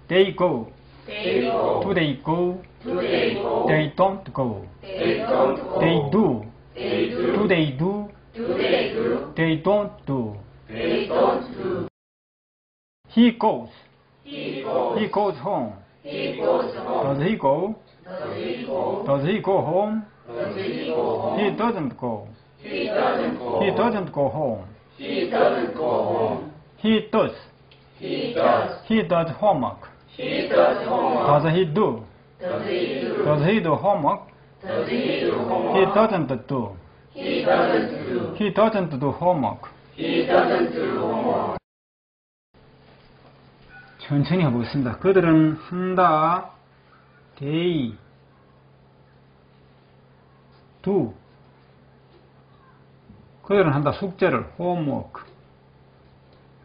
They go. They go. Do they go? Do they go? They don't go. They don't go. They do. They do. Do they do? Do they do? They don't do. They don't do. He goes. He goes. He goes home. He goes home. Does he go? Does he go? Does he go home? Does he go home? He doesn't go. He doesn't go. He doesn't go home. He doesn't go home. He does. He does. He does homework. He does homework. Does he do? Does he do? Does he do homework? Does he do He homework? doesn't do. He doesn't do. He doesn't do homework. He doesn't do homework. 천천히 해보겠습니다. 그들은 한다. They do. 그들은 한다. 숙제를 homework.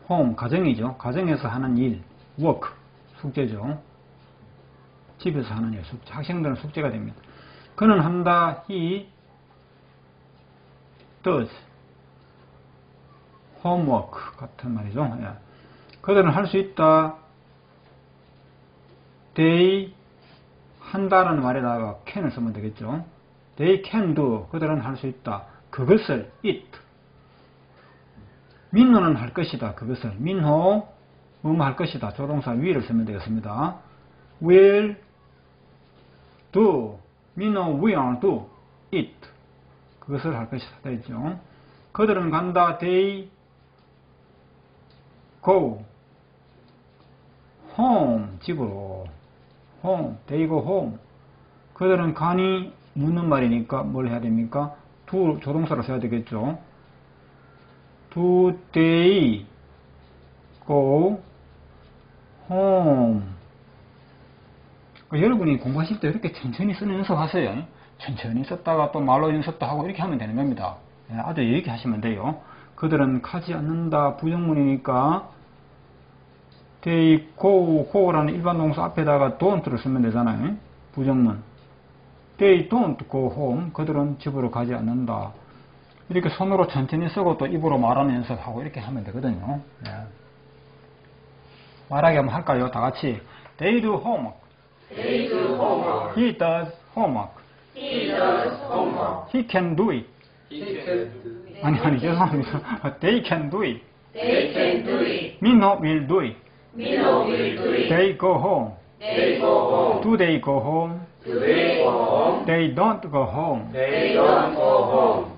home 가정이죠. 가정에서 하는 일 work 숙제죠. 집에서 하는 일 숙제. 학생들은 숙제가 됩니다. 그는 한다. He does homework 같은 말이죠. 예. 그들은 할 수 있다. They 한다는 말에다가 can을 쓰면 되겠죠. They can do. 그들은 할 수 있다. 그것을 it. 민호는 할 것이다. 그것을 민호 뭐뭐 할 것이다. 조동사 will을 쓰면 되겠습니다. will do. 민호 will do it. 그것을 할 것이다. 되죠. 그들은 간다. They go home. 집으로. home. They go home. 그들은 가니 묻는 말이니까 뭘 해야 됩니까? do 조동사로 써야 되겠죠. Do they go home? 여러분이 공부하실 때 이렇게 천천히 쓰는 연습하세요. 천천히 썼다가 또 말로 연습도 하고 이렇게 하면 되는 겁니다. 아주 이렇게 하시면 돼요. 그들은 가지 않는다. 부정문이니까 they go라는 일반 동사 앞에다가 don't를 쓰면 되잖아요. 부정문. They don't go home. 그들은 집으로 가지 않는다. 이렇게 손으로 천천히 쓰고 또 입으로 말하는 연습하고 이렇게 하면 되거든요. 말하기 한번 할까요? 다 같이. They do homework. They do homework. He does homework. He does homework. He can do it. He can do it. 아니 죄송합니다. They can do it. They can do it. 민호 will do it. Minho will do it. They go home. They go home. Do they go home? Do they go home? They don't go home. They don't go home.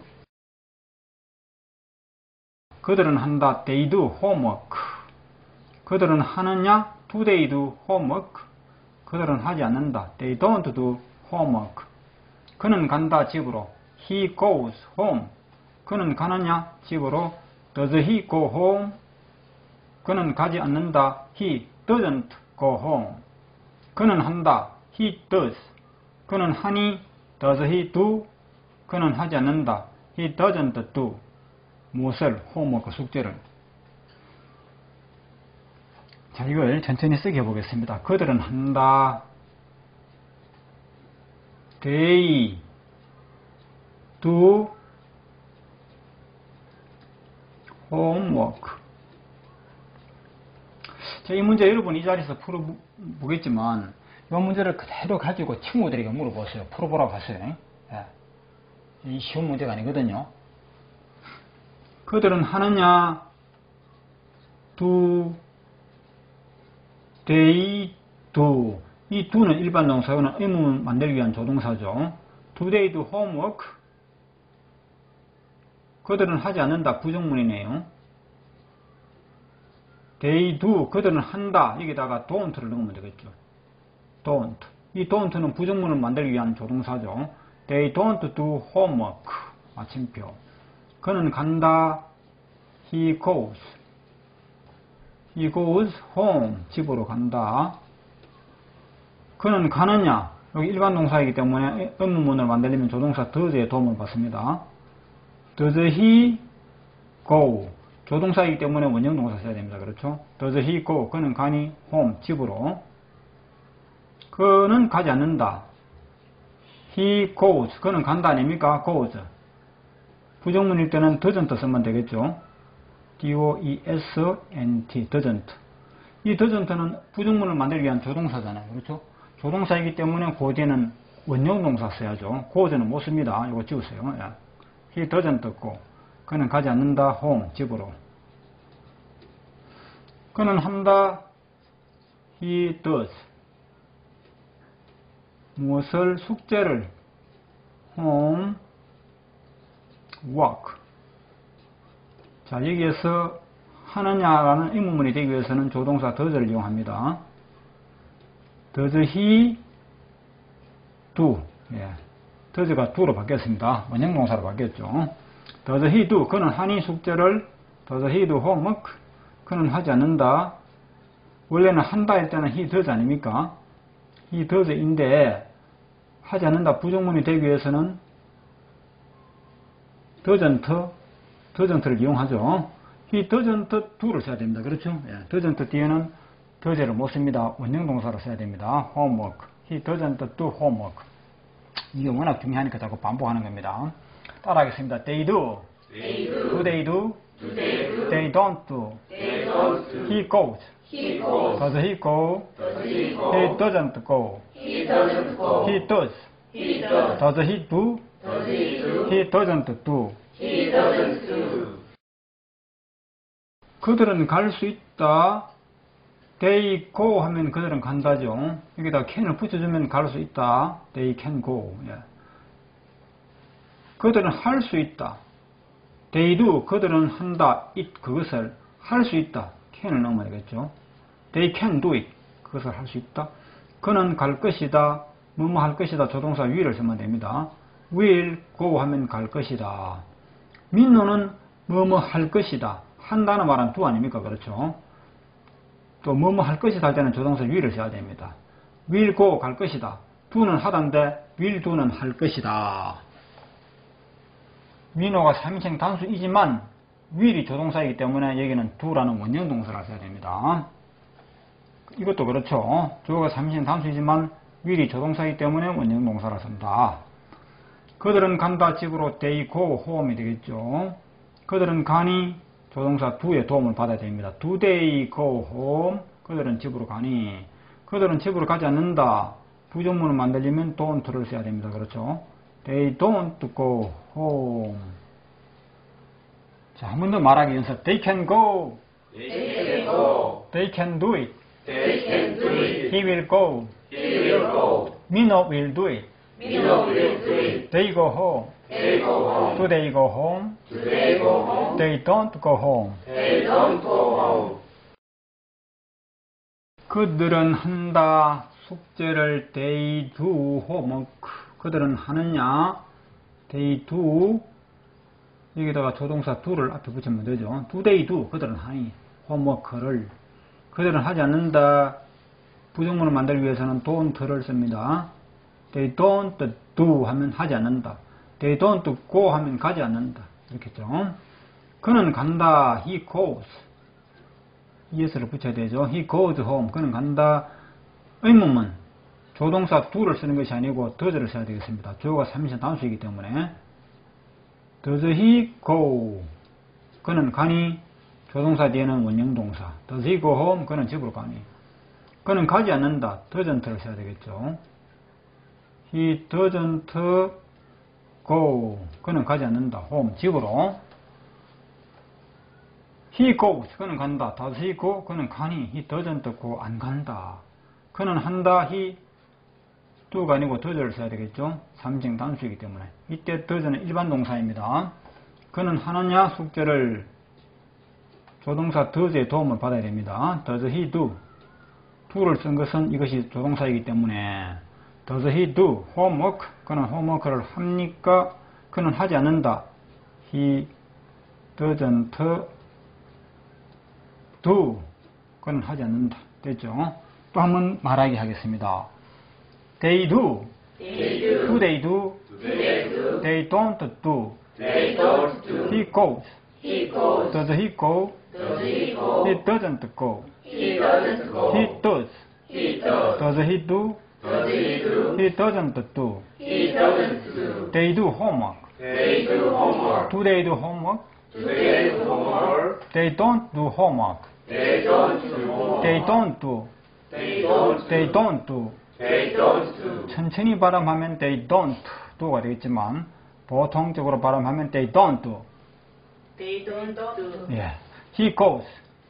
그들은 한다. They do homework. 그들은 하느냐? Do they do homework? 그들은 하지 않는다. They don't do homework. 그는 간다. 집으로. He goes home. 그는 가느냐? 집으로. Does he go home? 그는 가지 않는다. He doesn't go home. 그는 한다. He does. 그는 하니? Does he do? 그는 하지 않는다. He doesn't do. 무엇을? homework 숙제를. 자, 이걸 천천히 쓰게 해보겠습니다. 그들은 한다. They do homework. 자, 이 문제 여러분 이 자리에서 풀어보겠지만 이 문제를 그대로 가지고 친구들에게 물어보세요. 풀어보라고 하세요. 이 쉬운 문제가 아니거든요. 그들은 하느냐? Do they do. 이 do는 일반 동사는 의문문 만들기 위한 조동사죠. Do they do homework? 그들은 하지 않는다. 부정문이네요. They do. 그들은 한다. 여기다가 don't를 넣으면 되겠죠. don't. 이 don't는 부정문을 만들기 위한 조동사죠. They don't do homework. 마침표. 그는 간다. He goes. He goes home. 집으로 간다. 그는 가느냐? 여기 일반 동사이기 때문에 의문문을 만들려면 조동사 does의 도움을 받습니다. Does he go? 조동사이기 때문에 원형 동사 써야 됩니다. 그렇죠? Does he go? 그는 가니? home. 집으로. 그는 가지 않는다. He goes. 그는 간다 아닙니까? goes. 부정문일 때는 doesn't 쓰면 되겠죠. doesn't. 이 doesn't는 부정문을 만들기 위한 조동사잖아요. 그렇죠? 조동사이기 때문에 그 뒤에는 원형동사 써야죠. 고어제는 못 씁니다. 이거 지우세요. 예. He doesn't go. 그는 가지 않는다. home, 집으로. 그는 한다. He does. 무엇을? 숙제를. home, work. 자, 여기에서 하느냐라는 의문문이 되기 위해서는 조동사 does를 이용합니다. Does he do? 예. does가 do로 바뀌었습니다. 원형동사로 바뀌었죠. Does he do? 그는 하니 숙제를. Does he do homework? 그는 하지 않는다. 원래는 한다 할 때는 he does 아닙니까? he does인데 하지 않는다 부정문이 되기 위해서는 doesn't를 이용하죠. he doesn't do를 써야 됩니다. 그렇죠? 예. doesn't 뒤에는 does를 못 씁니다. 원형동사로 써야 됩니다. homework. he doesn't do homework. 이게 워낙 중요하니까 자꾸 반복하는 겁니다. 따라하겠습니다. They do. They do. Do they do? Do they do? They don't do. They don't do. He goes. He goes. Does he go? Does he go? He doesn't go. He doesn't go. He does. He does. Does he do? Does he do? He doesn't do. He doesn't do. 그들은 갈 수 있다. They go 하면 그들은 간다죠. 여기다 can을 붙여주면 갈 수 있다. They can go. 예. 그들은 할 수 있다. They do. 그들은 한다. It. 그것을 할 수 있다. can을 넣으면 되겠죠. They can do it. 그것을 할 수 있다. 그는 갈 것이다. 뭐뭐 할 것이다. 조동사 will을 쓰면 됩니다. will go 하면 갈 것이다. 민노는 뭐뭐 할 것이다. 한다는 말은 do 아닙니까? 그렇죠. 또 뭐뭐 할 것이다 할 때는 조동사 will을 써야 됩니다. will go 갈 것이다. do는 하다인데 will do는 할 것이다. 민호가 3인칭 단수이지만 will이 조동사이기 때문에 여기는 do라는 원형 동사를 써야 됩니다. 이것도 그렇죠. 주어가 3인칭 단수이지만 will이 조동사이기 때문에 원형 동사를 쓴다. 그들은 간다 집으로 they go home이 되겠죠. 그들은 가니 조동사 do의 도움을 받아야 됩니다. Do they go home? 그들은 집으로 가니. 그들은 집으로 가지 않는다. 부정문을 만들려면 don't를 써야 됩니다. 그렇죠? They don't go home. 자, 한 번 더 말하기 연습. They can go. They can go. They can do it. They can do it. He will go. He will go. Minho will do it. Minho will do it. They go home. They go home. Do they go home? Do they go home? They don't go home. They don't go home. 그들은 한다. 숙제를 they do homework. 그들은 하느냐? they do. 여기다가 조동사 do를 앞에 붙이면 되죠. do they do. 그들은 하니. homework를. 그들은 하지 않는다. 부정문을 만들기 위해서는 don't를 씁니다. They don't do 하면 하지 않는다. They don't go 하면 가지 않는다. 이렇겠죠. 그는 간다. He goes. es를 붙여야 되죠. He goes home. 그는 간다. 의문문. 조동사 do를 쓰는 것이 아니고 does를 써야 되겠습니다. 주어가 3인칭 단수이기 때문에. Does he go? 그는 가니. 조동사 뒤에는 원형동사. Does he go home? 그는 집으로 가니. 그는 가지 않는다. doesn't를 써야 되겠죠. He doesn't go. 그는 가지 않는다. home. 집으로. He goes. 그는 간다. Does he go? 그는 가니. He doesn't go. 안 간다. 그는 한다. He do가 아니고 does를 써야 되겠죠. 3인칭 단수이기 때문에. 이때 does는 일반 동사입니다. 그는 하느냐? 숙제를 조동사 does의 도움을 받아야 됩니다. Does he do? do를 쓴 것은 이것이 조동사이기 때문에 Does he do homework? 그는 홈워크를 합니까? 그는 하지 않는다. He doesn't do. 그는 하지 않는다. 됐죠? 또 한번 말하기 하겠습니다. They do. They do. Do they do? Do they do? They don't do. They don't do. He goes. He goes. Does he go? Does he go? He doesn't go. He doesn't go. He does. He does. Does he do? Does he do? He doesn't do. He doesn't do. They do homework. They do homework. Do they do homework? Do they do homework? They don't do homework. They don't do homework. They don't do. They don't. They don't do. They don't do. 천천히 발음하면 they don't do가 되겠지만 보통적으로 발음하면 they don't do. They don't do. 예. He goes.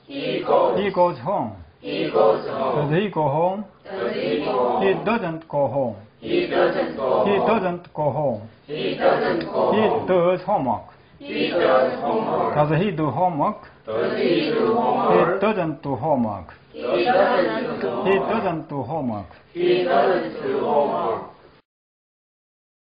He goes. He goes home. He goes Does home. he go home? Does he go He home? doesn't go home. He doesn't go He home. doesn't go home. He doesn't go He home. does homework. He does homework. Does he do homework? Does he do He homework? doesn't do homework. He doesn't do He homework. doesn't do homework. He doesn't do homework.